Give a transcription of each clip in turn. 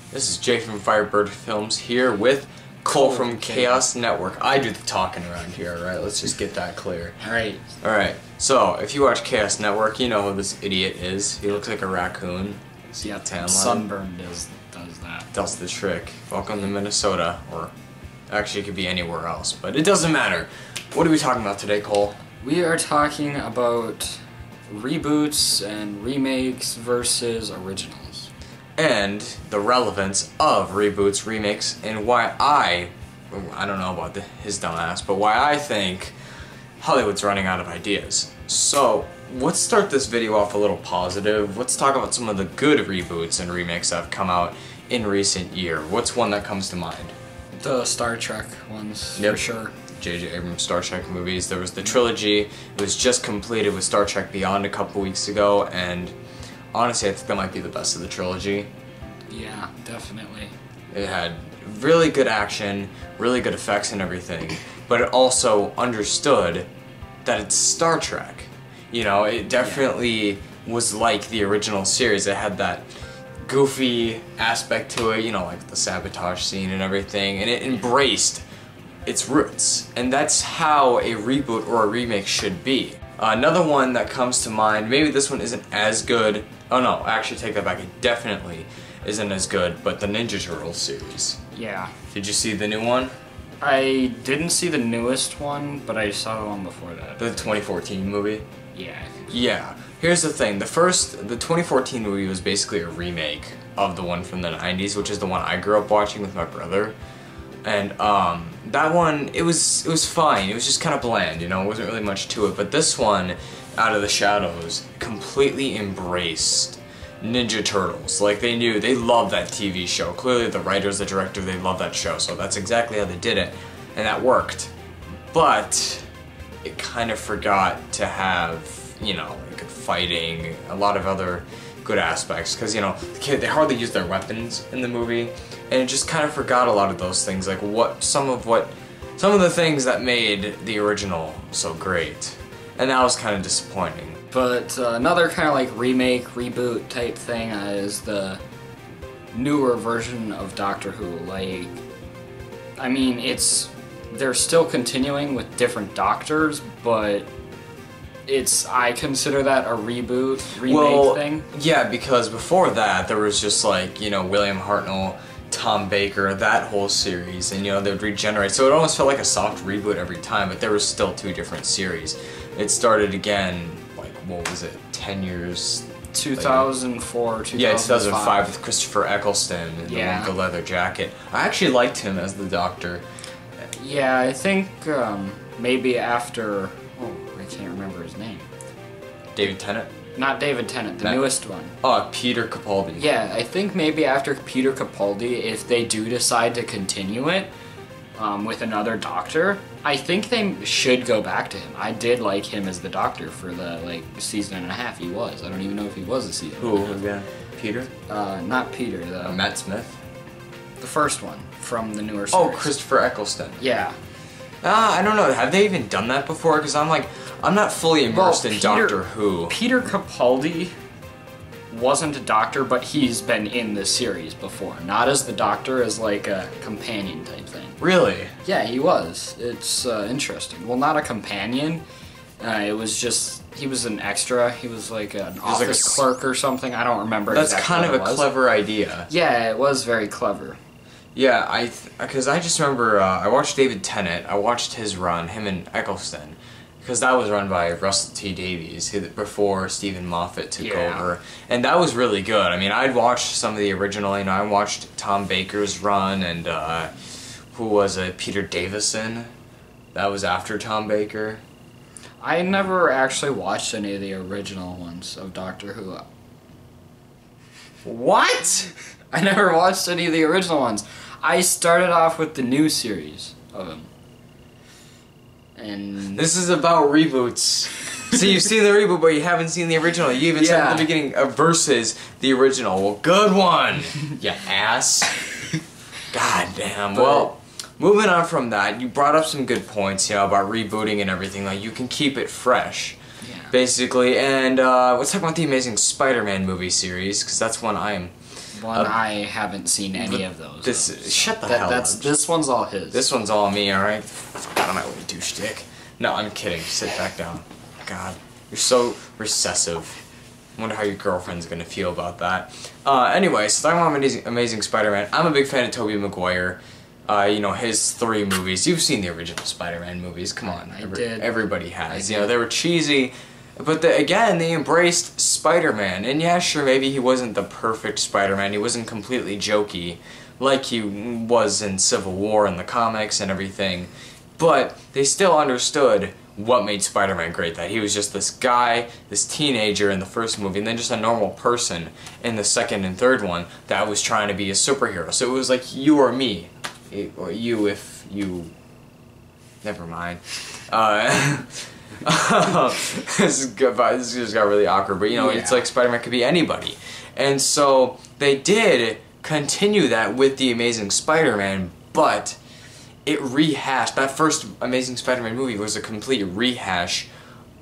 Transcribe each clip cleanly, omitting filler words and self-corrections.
This is Jay from FireBird Films here with Cole from Chaos Network. I do the talking around here, alright? Let's just get that clear. Alright, so if you watch Chaos Network, you know who this idiot is. He looks like a raccoon. Yeah, Sunburn does that. Does the trick. Welcome to Minnesota, or actually it could be anywhere else, but it doesn't matter. What are we talking about today, Cole? We are talking about reboots and remakes versus originals. And the relevance of reboots, remakes, and why I don't know about his dumb ass, but why I think Hollywood's running out of ideas. So, let's start this video off a little positive. Let's talk about some of the good reboots and remakes that have come out in recent year. What's one that comes to mind? The Star Trek ones, for sure. J.J. Abrams Star Trek movies. There was the trilogy. It was just completed with Star Trek Beyond a couple weeks ago, and honestly, I think that might be the best of the trilogy. Yeah, definitely. It had really good action, really good effects and everything, but it also understood that it's Star Trek. You know, it definitely was like the original series. It had that goofy aspect to it, you know, like the sabotage scene and everything, and it embraced its roots. And that's how a reboot or a remake should be. Another one that comes to mind, maybe this one isn't as good. Oh no, actually take that back, it definitely isn't as good, but the Ninja Turtles series. Yeah. Did you see the new one? I didn't see the newest one, but I saw the one before that. The 2014 movie? Yeah. Yeah. Here's the thing, the 2014 movie was basically a remake of the one from the 90s, which is the one I grew up watching with my brother. And that one, it was fine. It was just kind of bland, you know, it wasn't really much to it. But this one, Out of the Shadows, completely embraced Ninja Turtles. Like, they loved that TV show. Clearly the writers, the director, they loved that show. So that's exactly how they did it, and that worked. But it kind of forgot to have, you know, like fighting, a lot of other good aspects, because, you know, they hardly use their weapons in the movie, and it just kind of forgot a lot of those things, like some of the things that made the original so great, and that was kind of disappointing. But another kind of like remake, reboot type thing is the newer version of Doctor Who. Like, I mean, they're still continuing with different doctors, but I consider that a reboot, remake thing. Yeah, because before that, there was just like, you know, William Hartnell, Tom Baker, that whole series, and, you know, they would regenerate. So it almost felt like a soft reboot every time, but there was still two different series. It started again, like, what was it, 10 years 2004, 2005. Yeah, 2005 with Christopher Eccleston and the leather jacket. I actually liked him as the Doctor. Yeah, I think maybe after... Oh, I can't remember his name. David Tennant? Not David Tennant, the newest one. Oh, Peter Capaldi. Yeah, I think maybe after Peter Capaldi, if they do decide to continue it with another Doctor, I think they should go back to him. I did like him as the Doctor for the, like, season and a half he was. I don't even know if he was a season. Who again? Peter? Not Peter, the... Matt Smith? The first one from the newer series. Oh, Christopher Eccleston. Yeah. I don't know. Have they even done that before? Because I'm not fully immersed in Doctor Who. Peter Capaldi wasn't a Doctor, but he's been in this series before. Not as the Doctor, as like a companion type thing. Really? Yeah, he was. It's interesting. Well, not a companion. It was just, he was an extra. He was like an office clerk or something. I don't remember exactly. That's kind of a clever idea. Yeah, it was very clever. Yeah, because I just remember, I watched David Tennant, I watched his run, him and Eccleston, because that was run by Russell T Davies, before Stephen Moffat took over, and that was really good. I mean, I'd watched some of the original, you know, I watched Tom Baker's run, and who was it, Peter Davison, that was after Tom Baker. I never actually watched any of the original ones of Doctor Who. What? I never watched any of the original ones. I started off with the new series of them. And this is about reboots. So you've seen the reboot, but you haven't seen the original. You even said at the beginning versus the original. Well, good one, you ass. God damn. Well, moving on from that, you brought up some good points, you know, about rebooting and everything. Like, you can keep it fresh. basically. And let's talk about the Amazing Spider-Man movie series, because that's one I am one I haven't seen any of those. Shut the hell up. This one's all his. This one's all me, alright? Out of my way, douche dick. No, I'm kidding. Sit back down. God, you're so recessive. I wonder how your girlfriend's gonna feel about that. Anyway, so talking about Amazing Spider-Man, I'm a big fan of Tobey Maguire. You know, his 3 movies. You've seen the original Spider-Man movies. Come on. Everybody has. You know, they were cheesy. But again, they embraced Spider-Man. And yeah, sure, maybe he wasn't the perfect Spider-Man. He wasn't completely jokey like he was in Civil War in the comics and everything. But they still understood what made Spider-Man great, that he was just this guy, this teenager in the first movie, and then just a normal person in the second and third one that was trying to be a superhero. So it was like you or me, or you if you... Never mind. This just got really awkward, but you know, it's like Spider-Man could be anybody. And so they did continue that with the Amazing Spider-Man, but it rehashed. That first Amazing Spider-Man movie was a complete rehash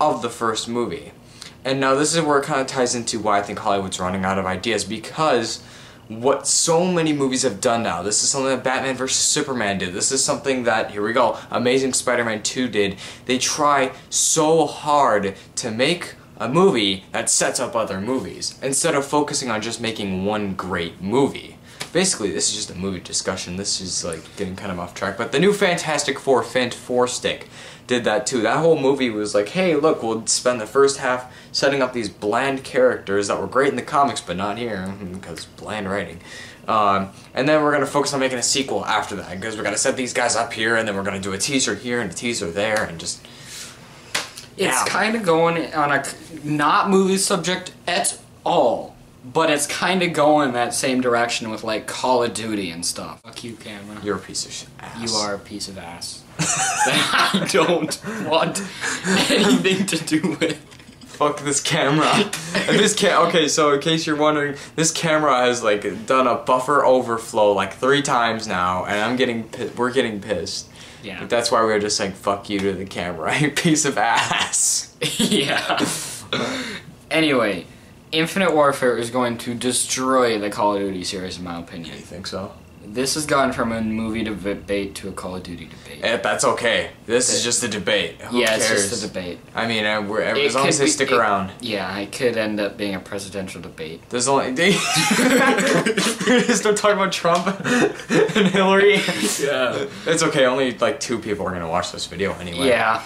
of the first movie. And now this is where it kind of ties into why I think Hollywood's running out of ideas, because what so many movies have done now, this is something that Batman vs. Superman did, this is something that, here we go, Amazing Spider-Man 2 did. They try so hard to make a movie that sets up other movies, instead of focusing on just making one great movie. Basically, this is just a movie discussion. This is like getting kind of off track. But the new Fantastic Four, Fant Four Stick, did that too. That whole movie was like, hey, look, we'll spend the first half setting up these bland characters that were great in the comics, but not here, because bland writing. And then we're going to focus on making a sequel after that, because we're going to set these guys up here, and then we're going to do a teaser here and a teaser there, and just... It's kind of going on a not movie subject at all. But it's kind of going that same direction with, like, Call of Duty and stuff. Fuck you, camera. You're a piece of ass. You are a piece of ass. That I don't want anything to do with. Fuck this camera. Okay, so in case you're wondering, this camera has, like, done a buffer overflow, like, 3 times now, and we're getting pissed. Yeah. But that's why we're just saying, fuck you to the camera, you piece of ass. Yeah. Anyway. Infinite Warfare is going to destroy the Call of Duty series, in my opinion. You think so? This has gone from a movie debate to a Call of Duty debate. That's okay. This is just a debate. Who cares? It's just a debate. I mean, as long as they stick around. Yeah, it could end up being a presidential debate. There's only... We're just start talking about Trump and Hillary. Yeah. It's okay, only like 2 people are going to watch this video anyway. Yeah.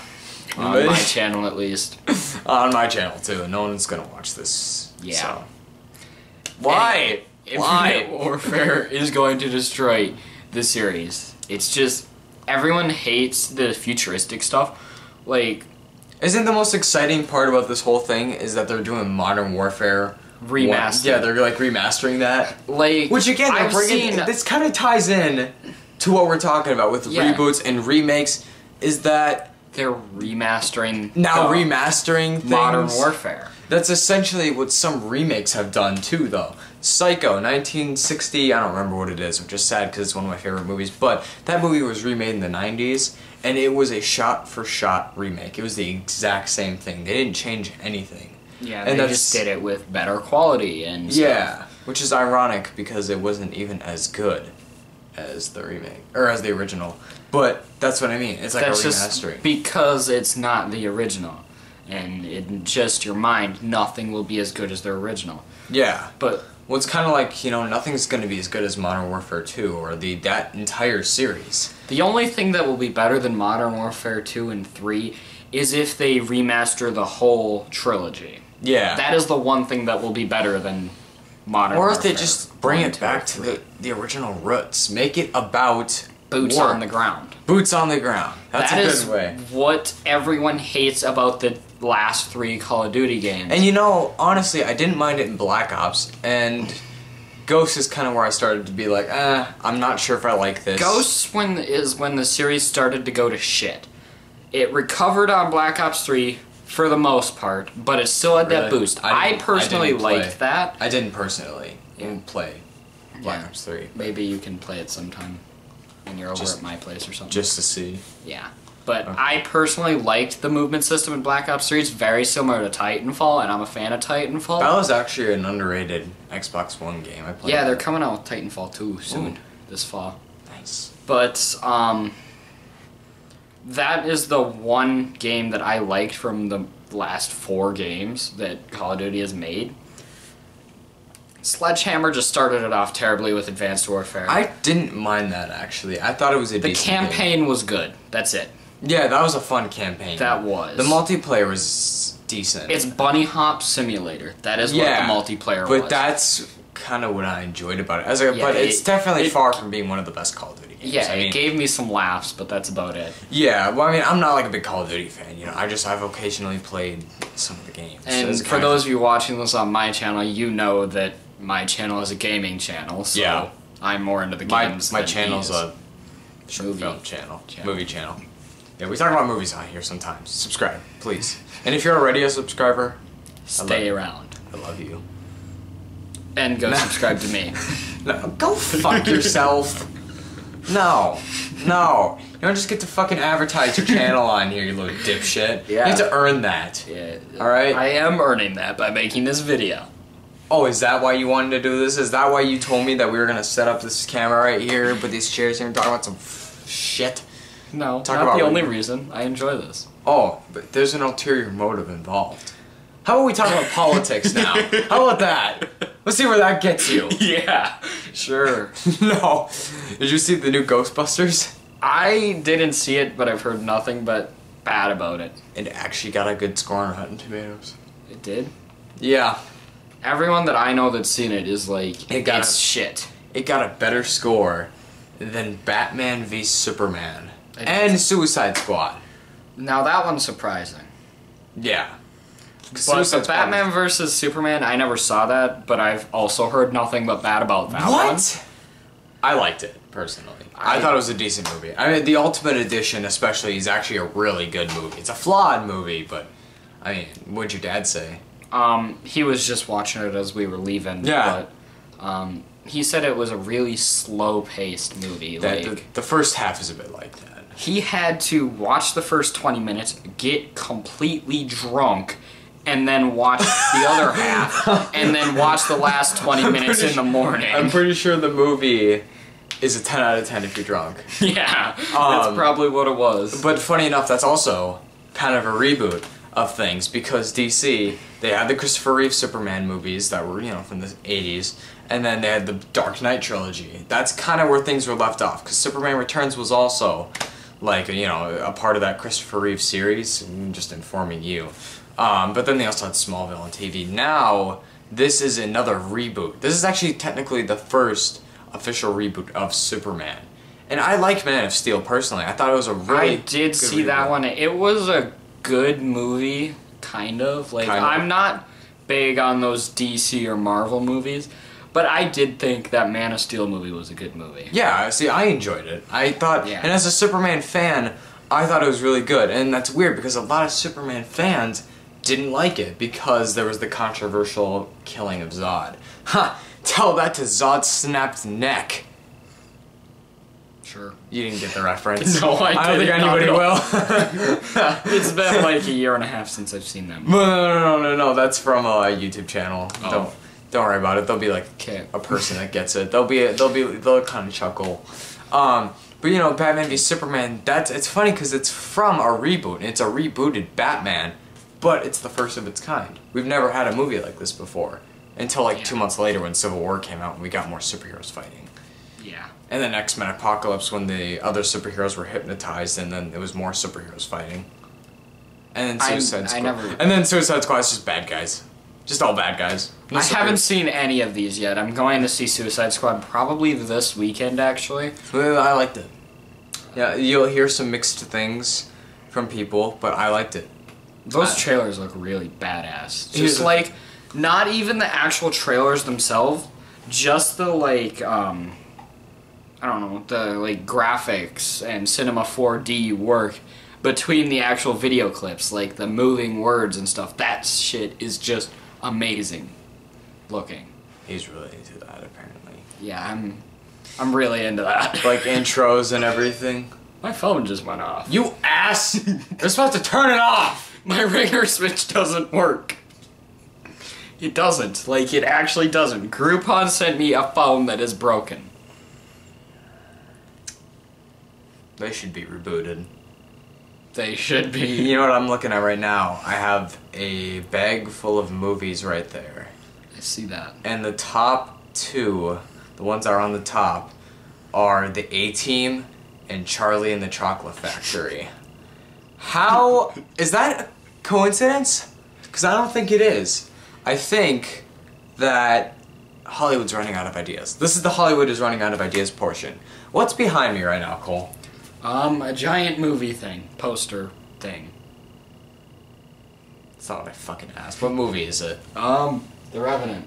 On my channel, at least. On my channel, too. No one's going to watch this. Yeah. So. Why? Infinite Warfare is going to destroy the series. It's just, everyone hates the futuristic stuff. Like... Isn't the most exciting part about this whole thing is that they're doing Modern Warfare... Remastered. Yeah, they're like remastering that. Like... Which again, this kind of ties in to what we're talking about with reboots and remakes, is that... They're remastering... remastering things. Modern Warfare. That's essentially what some remakes have done too, though. Psycho, 1960, I don't remember what it is, which is sad because it's one of my favorite movies, but that movie was remade in the 90s, and it was a shot-for-shot remake. It was the exact same thing. They didn't change anything. Yeah, and they just did it with better quality and stuff. Yeah, which is ironic because it wasn't even as good as the remake, or as the original. But that's what I mean. It's like a remastering. Just because it's not the original. And in just your mind, nothing will be as good as the original. Yeah. But... Well, it's kind of like, you know, nothing's going to be as good as Modern Warfare 2 or that entire series. The only thing that will be better than Modern Warfare 2 and 3 is if they remaster the whole trilogy. Yeah. That is the one thing that will be better than Modern Warfare. Or if they just bring it back to the original roots. Make it about... Boots on the ground. Boots on the ground. That's a good way. That is what everyone hates about the last 3 Call of Duty games. And you know, honestly, I didn't mind it in Black Ops, and Ghosts is kind of where I started to be like, I'm not sure if I like this. Ghosts is when the series started to go to shit. It recovered on Black Ops 3 for the most part, but it still had that boost. I personally liked that. I didn't personally play Black Ops 3. Maybe you can play it sometime when you're over at my place or something. Just to see. Yeah. But I personally liked the movement system in Black Ops 3. It's very similar to Titanfall, and I'm a fan of Titanfall. That was actually an underrated Xbox One game. I played. Yeah, they're coming out with Titanfall 2 soon, this fall. Nice. But that is the one game that I liked from the last 4 games that Call of Duty has made. Sledgehammer just started it off terribly with Advanced Warfare. I didn't mind that, actually. I thought it was a decent game. The campaign was good. That's it. Yeah, that was a fun campaign. That was. The multiplayer was decent. It's Bunny Hop Simulator. That is what the multiplayer was. But that's kind of what I enjoyed about it. But it's definitely far from being one of the best Call of Duty games. Yeah, it gave me some laughs, but that's about it. Yeah, well, I mean, I'm not like a big Call of Duty fan, you know. I've occasionally played some of the games. And for those of you watching this on my channel, you know that my channel is a gaming channel, so I'm more into the games. My channel's a short film channel, movie channel. Yeah, we talk about movies on here sometimes. Subscribe, please. And if you're already a subscriber, stay around. I love you. And go subscribe to me. No, go fuck yourself. No. You don't just get to fucking advertise your channel on here, you little dipshit. Yeah. You have to earn that. Yeah. Alright? I am earning that by making this video. Oh, is that why you wanted to do this? Is that why you told me that we were gonna set up this camera right here, put these chairs here and talk about some shit? No, not the only reason. I enjoy this. Oh, but there's an ulterior motive involved. How about we talk about politics now? How about that? Let's see where that gets you. Yeah, sure. No. Did you see the new Ghostbusters? I didn't see it, but I've heard nothing but bad about it. It actually got a good score on Rotten Tomatoes. It did? Yeah. Everyone that I know that's seen it is like, it's shit. It got a better score than Batman v Superman and Suicide Squad. Now that one's surprising. Yeah. But Batman vs Superman, I never saw that, but I've also heard nothing but bad about that one. What? I liked it, personally. I thought it was a decent movie. I mean, the Ultimate Edition especially is actually a really good movie. It's a flawed movie, but, I mean, what'd your dad say? He was just watching it as we were leaving. Yeah. But, he said it was a really slow-paced movie. The first half is a bit like that. He had to watch the first 20 minutes, get completely drunk, and then watch the other half, and then watch the last 20 minutes in the morning. I'm pretty sure the movie is a 10 out of 10 if you're drunk. Yeah, that's probably what it was. But funny enough, that's also kind of a reboot of things, because DC, they had the Christopher Reeve Superman movies that were, you know, from the 80s, and then they had the Dark Knight trilogy. That's kind of where things were left off, because Superman Returns was also, like, you know, a part of that Christopher Reeve series. I'm just informing you. But then they also had Smallville on TV. Now, this is another reboot. This is actually technically the first official reboot of Superman. And I like Man of Steel personally. I thought it was a really I did see that one. It was a good movie, kind of. Like, I'm not big on those DC or Marvel movies, but I did think that Man of Steel movie was a good movie. Yeah, see, I enjoyed it. I thought, and as a Superman fan, I thought it was really good. And that's weird because a lot of Superman fans didn't like it because there was the controversial killing of Zod. Ha! Tell that to Zod's snapped neck. Sure. You didn't get the reference. No, I don't think anybody will. It's been like a year and a half since I've seen that movie. No. That's from a YouTube channel. Oh. Don't worry about it. They'll be like a person that gets it. They'll kind of chuckle. But you know, Batman v Superman. It's funny because it's from a reboot. It's a rebooted Batman, but it's the first of its kind. We've never had a movie like this before until like 2 months later when Civil War came out and we got more superheroes fighting. Yeah. And then X-Men Apocalypse when the other superheroes were hypnotized and then it was more superheroes fighting. And then Suicide Squad. And then Suicide Squad is just bad guys. Just all bad guys. I haven't seen any of these yet. I'm going to see Suicide Squad probably this weekend, actually. I liked it. Yeah, you'll hear some mixed things from people, but I liked it. Those trailers look really badass. Just like, not even the actual trailers themselves, just the like, I don't know, the like graphics and Cinema 4D work between the actual video clips, like the moving words and stuff. That shit is just amazing looking. He's really into that, apparently. Yeah, I'm really into that. Like intros and everything. My phone just went off. You ass! You're supposed to turn it off! My ringer switch doesn't work. It doesn't. Like, it actually doesn't. Groupon sent me a phone that is broken. They should be rebooted. They should be. You know what I'm looking at right now? I have a bag full of movies right there. I see that. And the top two, the ones that are on the top, are The A-Team and Charlie and the Chocolate Factory. How... is that a coincidence? Because I don't think it is. I think that Hollywood's running out of ideas. This is the Hollywood is running out of ideas portion. What's behind me right now, Cole? A giant movie thing. Poster thing. That's not what I fucking asked. What movie is it? The Revenant.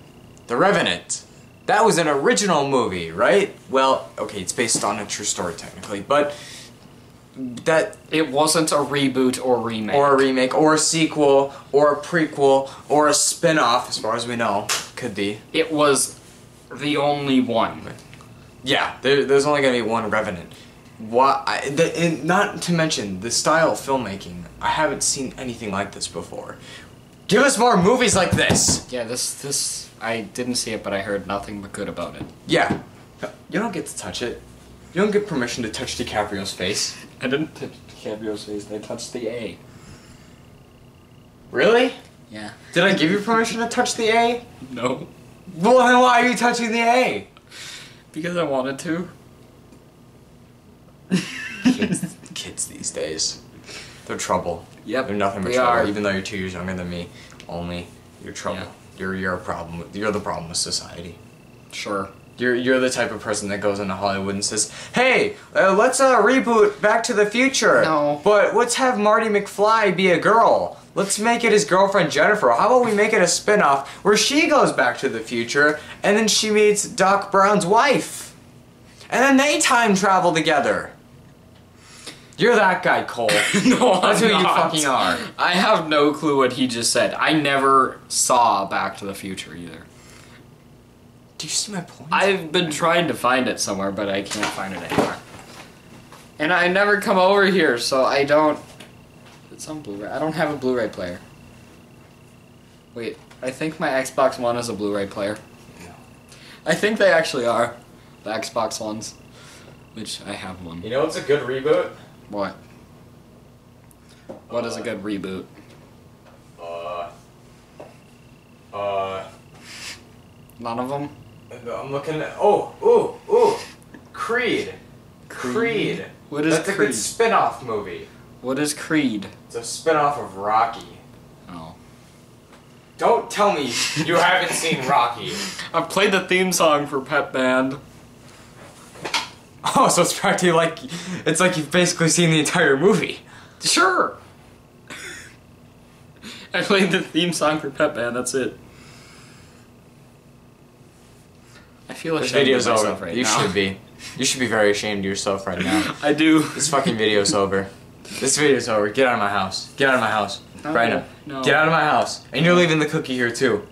The Revenant. That was an original movie, right? Well, okay, it's based on a true story technically, but that... It wasn't a reboot or remake. Or a remake, or a sequel, or a prequel, or a spin-off, as far as we know. Could be. It was the only one. Yeah, there's only gonna be one Revenant. Not to mention, the style of filmmaking, I haven't seen anything like this before. Give us more movies like this! Yeah, this, I didn't see it, but I heard nothing but good about it. Yeah. You don't get to touch it. You don't get permission to touch DiCaprio's face. I didn't touch DiCaprio's face, I touched the A. Really? Yeah. Did I give you permission to touch the A? No. Well, then why are you touching the A? Because I wanted to. Kids these days. They're trouble. Yep, They're nothing but they trouble. are. Even though you're 2 years younger than me, only you're trouble. Yeah. You're a problem. You're the problem with society. Sure. You're the type of person that goes into Hollywood and says, "Hey, let's reboot Back to the Future. No. But let's have Marty McFly be a girl. Let's make it his girlfriend Jennifer. How about we make it a spin-off where she goes back to the future and then she meets Doc Brown's wife, and then they time travel together." You're that guy, Cole. No, That's who I'm you not. fucking are. I have no clue what he just said. I never saw Back to the Future either. Do you see my point? I've been trying to find it somewhere, but I can't find it anywhere. And I never come over here, so I don't... It's on Blu-ray. I don't have a Blu-ray player. Wait, I think my Xbox One is a Blu-ray player. No. I think they actually are. The Xbox Ones. Which, I have one. You know what's a good reboot? What? What is a good reboot? None of them? I'm looking at... ooh! Creed. Creed. What is That's a Creed? good spin-off movie. What is Creed? It's a spin-off of Rocky. Oh. Don't tell me you haven't seen Rocky. I've played the theme song for Pet Band. Oh, so it's practically like... It's like you've basically seen the entire movie. Sure! I played the theme song for Pet Band, that's it. I feel This ashamed video's of myself over. right You now. should be. You should be very ashamed of yourself right now. I do. This fucking video's over. This video's over. Get out of my house. Get out of my house. No, Right now. no. Get out of my house. And you're leaving the cookie here too.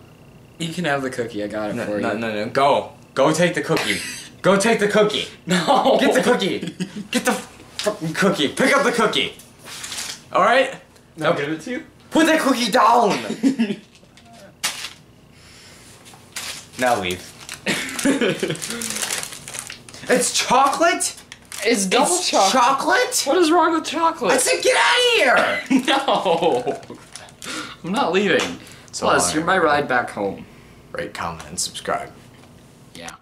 You can have the cookie, I got it No, for no, you. no. Go. Go take the cookie. Go take the cookie. No! Get the cookie. Get the fucking cookie. Pick up the cookie. Alright? I'll give it to you. Put that cookie down! Now leave. It's chocolate? It's double It's chocolate. chocolate? What is wrong with chocolate? I said get out of here! No! I'm not leaving. So Plus, long, you're my everybody. ride back home. Rate, comment, and subscribe. Yeah.